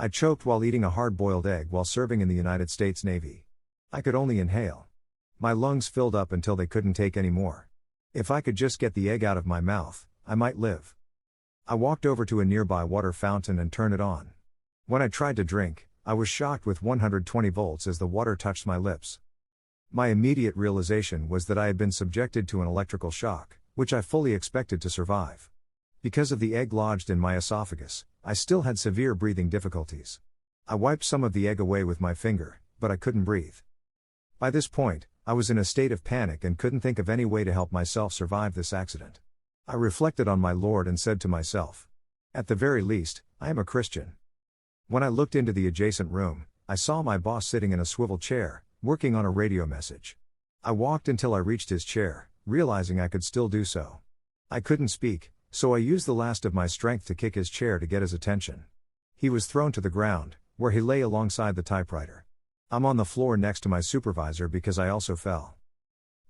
I choked while eating a hard-boiled egg while serving in the United States Navy. I could only inhale. My lungs filled up until they couldn't take any more. If I could just get the egg out of my mouth, I might live. I walked over to a nearby water fountain and turned it on. When I tried to drink, I was shocked with 120 volts as the water touched my lips. My immediate realization was that I had been subjected to an electrical shock, which I fully expected to survive. Because of the egg lodged in my esophagus, I still had severe breathing difficulties. I wiped some of the egg away with my finger, but I couldn't breathe. By this point, I was in a state of panic and couldn't think of any way to help myself survive this accident. I reflected on my Lord and said to myself, at the very least, I am a Christian. When I looked into the adjacent room, I saw my boss sitting in a swivel chair, working on a radio message. I walked until I reached his chair, realizing I could still do so. I couldn't speak, so I used the last of my strength to kick his chair to get his attention. He was thrown to the ground, where he lay alongside the typewriter. I'm on the floor next to my supervisor because I also fell.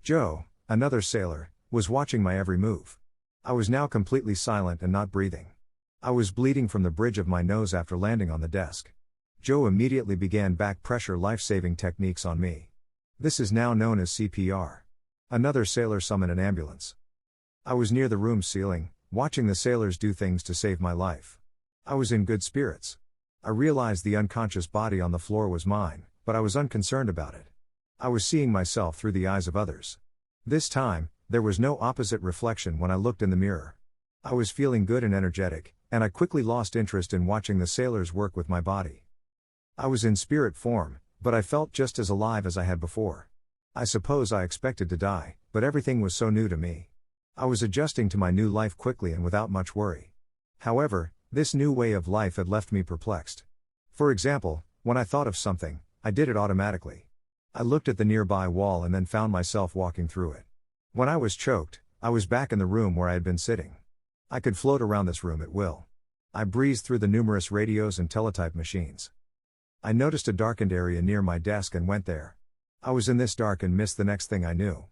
Joe, another sailor, was watching my every move. I was now completely silent and not breathing. I was bleeding from the bridge of my nose after landing on the desk. Joe immediately began back pressure life-saving techniques on me. This is now known as CPR. Another sailor summoned an ambulance. I was near the room's ceiling, watching the sailors do things to save my life. I was in good spirits. I realized the unconscious body on the floor was mine, but I was unconcerned about it. I was seeing myself through the eyes of others. This time, there was no opposite reflection when I looked in the mirror. I was feeling good and energetic, and I quickly lost interest in watching the sailors work with my body. I was in spirit form, but I felt just as alive as I had before. I suppose I expected to die, but everything was so new to me. I was adjusting to my new life quickly and without much worry. However, this new way of life had left me perplexed. For example, when I thought of something, I did it automatically. I looked at the nearby wall and then found myself walking through it. When I was choked, I was back in the room where I had been sitting. I could float around this room at will. I breezed through the numerous radios and teletype machines. I noticed a darkened area near my desk and went there. I was in this dark and missed the next thing I knew.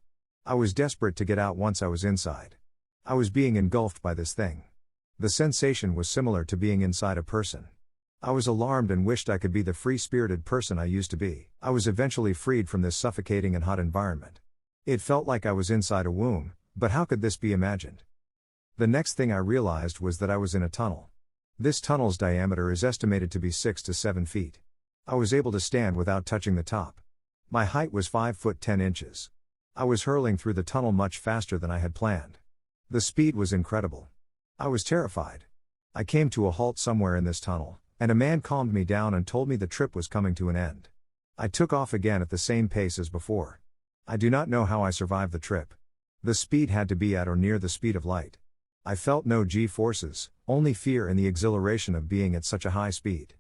I was desperate to get out once I was inside. I was being engulfed by this thing. The sensation was similar to being inside a person. I was alarmed and wished I could be the free-spirited person I used to be. I was eventually freed from this suffocating and hot environment. It felt like I was inside a womb, but how could this be imagined? The next thing I realized was that I was in a tunnel. This tunnel's diameter is estimated to be 6 to 7 feet. I was able to stand without touching the top. My height was 5 foot 10 inches. I was hurling through the tunnel much faster than I had planned. The speed was incredible. I was terrified. I came to a halt somewhere in this tunnel, and a man calmed me down and told me the trip was coming to an end. I took off again at the same pace as before. I do not know how I survived the trip. The speed had to be at or near the speed of light. I felt no G-forces, only fear and the exhilaration of being at such a high speed.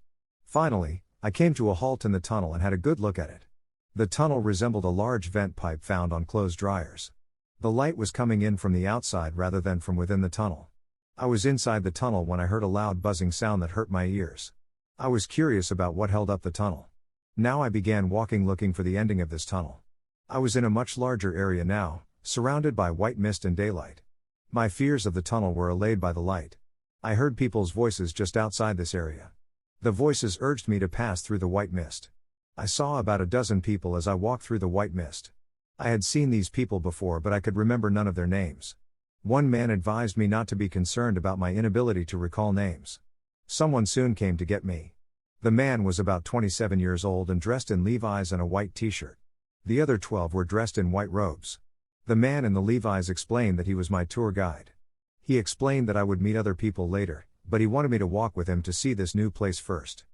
Finally, I came to a halt in the tunnel and had a good look at it. The tunnel resembled a large vent pipe found on clothes dryers. The light was coming in from the outside rather than from within the tunnel. I was inside the tunnel when I heard a loud buzzing sound that hurt my ears. I was curious about what held up the tunnel. Now I began walking looking for the ending of this tunnel. I was in a much larger area now, surrounded by white mist and daylight. My fears of the tunnel were allayed by the light. I heard people's voices just outside this area. The voices urged me to pass through the white mist. I saw about a dozen people as I walked through the white mist. I had seen these people before, but I could remember none of their names. One man advised me not to be concerned about my inability to recall names. Someone soon came to get me. The man was about 27 years old and dressed in Levi's and a white t-shirt. The other 12 were dressed in white robes. The man in the Levi's explained that he was my tour guide. He explained that I would meet other people later, but he wanted me to walk with him to see this new place first.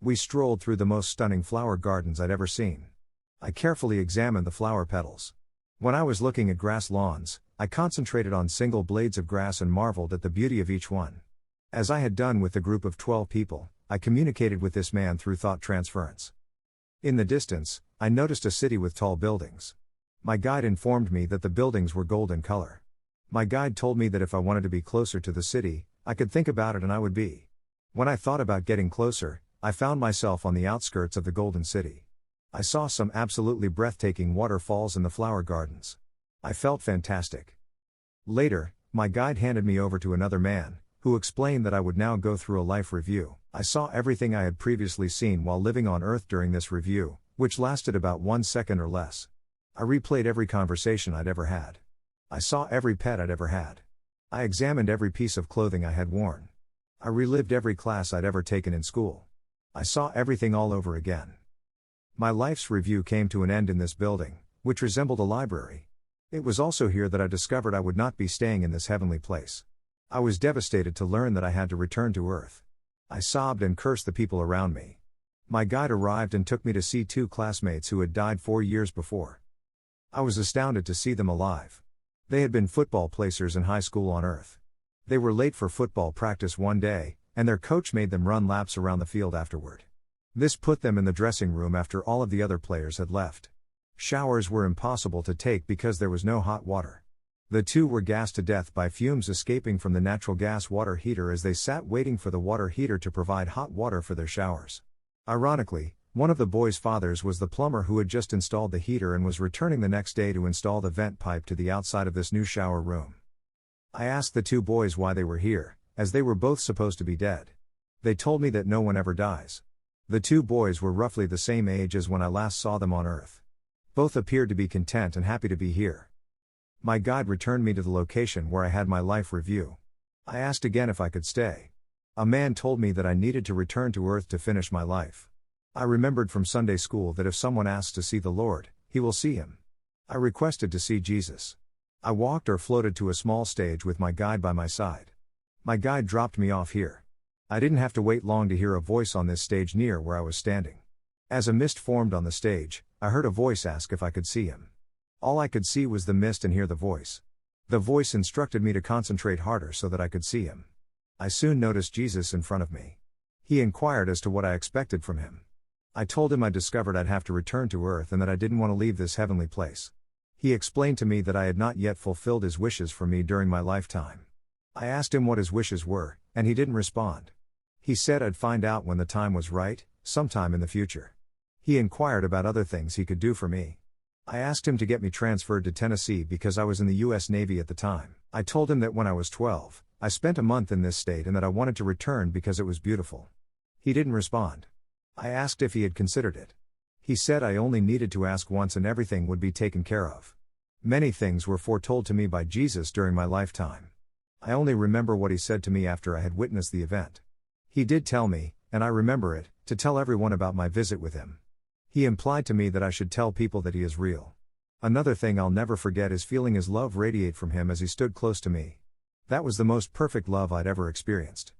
We strolled through the most stunning flower gardens I'd ever seen. I carefully examined the flower petals. When I was looking at grass lawns, I concentrated on single blades of grass and marveled at the beauty of each one. As I had done with the group of 12 people, I communicated with this man through thought transference. In the distance, I noticed a city with tall buildings. My guide informed me that the buildings were gold in color. My guide told me that if I wanted to be closer to the city, I could think about it and I would be. When I thought about getting closer, I found myself on the outskirts of the Golden City. I saw some absolutely breathtaking waterfalls in the flower gardens. I felt fantastic. Later, my guide handed me over to another man, who explained that I would now go through a life review. I saw everything I had previously seen while living on Earth during this review, which lasted about 1 second or less. I replayed every conversation I'd ever had. I saw every pet I'd ever had. I examined every piece of clothing I had worn. I relived every class I'd ever taken in school. I saw everything all over again. My life's review came to an end in this building, which resembled a library. It was also here that I discovered I would not be staying in this heavenly place. I was devastated to learn that I had to return to Earth. I sobbed and cursed the people around me. My guide arrived and took me to see 2 classmates who had died 4 years before. I was astounded to see them alive. They had been football players in high school on Earth. They were late for football practice one day, and their coach made them run laps around the field afterward. This put them in the dressing room after all of the other players had left. Showers were impossible to take because there was no hot water. The 2 were gassed to death by fumes escaping from the natural gas water heater as they sat waiting for the water heater to provide hot water for their showers. Ironically, one of the boys' fathers was the plumber who had just installed the heater and was returning the next day to install the vent pipe to the outside of this new shower room. I asked the 2 boys why they were here, as they were both supposed to be dead. They told me that no one ever dies. The 2 boys were roughly the same age as when I last saw them on Earth. Both appeared to be content and happy to be here. My guide returned me to the location where I had my life review. I asked again if I could stay. A man told me that I needed to return to Earth to finish my life. I remembered from Sunday school that if someone asks to see the Lord, he will see him. I requested to see Jesus. I walked or floated to a small stage with my guide by my side. My guide dropped me off here. I didn't have to wait long to hear a voice on this stage near where I was standing. As a mist formed on the stage, I heard a voice ask if I could see him. All I could see was the mist and hear the voice. The voice instructed me to concentrate harder so that I could see him. I soon noticed Jesus in front of me. He inquired as to what I expected from him. I told him I discovered I'd have to return to Earth and that I didn't want to leave this heavenly place. He explained to me that I had not yet fulfilled his wishes for me during my lifetime. I asked him what his wishes were, and he didn't respond. He said I'd find out when the time was right, sometime in the future. He inquired about other things he could do for me. I asked him to get me transferred to Tennessee because I was in the U.S. Navy at the time. I told him that when I was 12, I spent a month in this state and that I wanted to return because it was beautiful. He didn't respond. I asked if he had considered it. He said I only needed to ask once and everything would be taken care of. Many things were foretold to me by Jesus during my lifetime. I only remember what he said to me after I had witnessed the event. He did tell me, and I remember it, to tell everyone about my visit with him. He implied to me that I should tell people that he is real. Another thing I'll never forget is feeling his love radiate from him as he stood close to me. That was the most perfect love I'd ever experienced.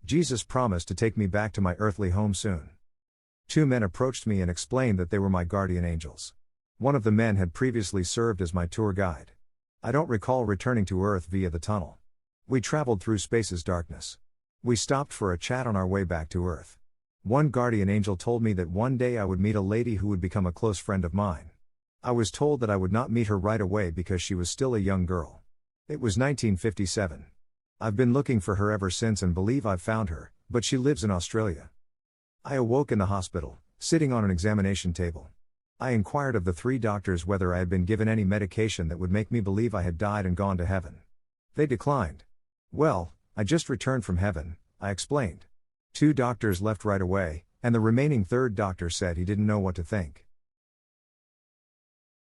Jesus promised to take me back to my earthly home soon. 2 men approached me and explained that they were my guardian angels. One of the men had previously served as my tour guide. I don't recall returning to Earth via the tunnel. We traveled through space's darkness. We stopped for a chat on our way back to Earth. One guardian angel told me that one day I would meet a lady who would become a close friend of mine. I was told that I would not meet her right away because she was still a young girl. It was 1957. I've been looking for her ever since and believe I've found her, but she lives in Australia. I awoke in the hospital, sitting on an examination table. I inquired of the 3 doctors whether I had been given any medication that would make me believe I had died and gone to heaven. They declined. Well, I just returned from heaven, I explained. 2 doctors left right away, and the remaining 3rd doctor said he didn't know what to think.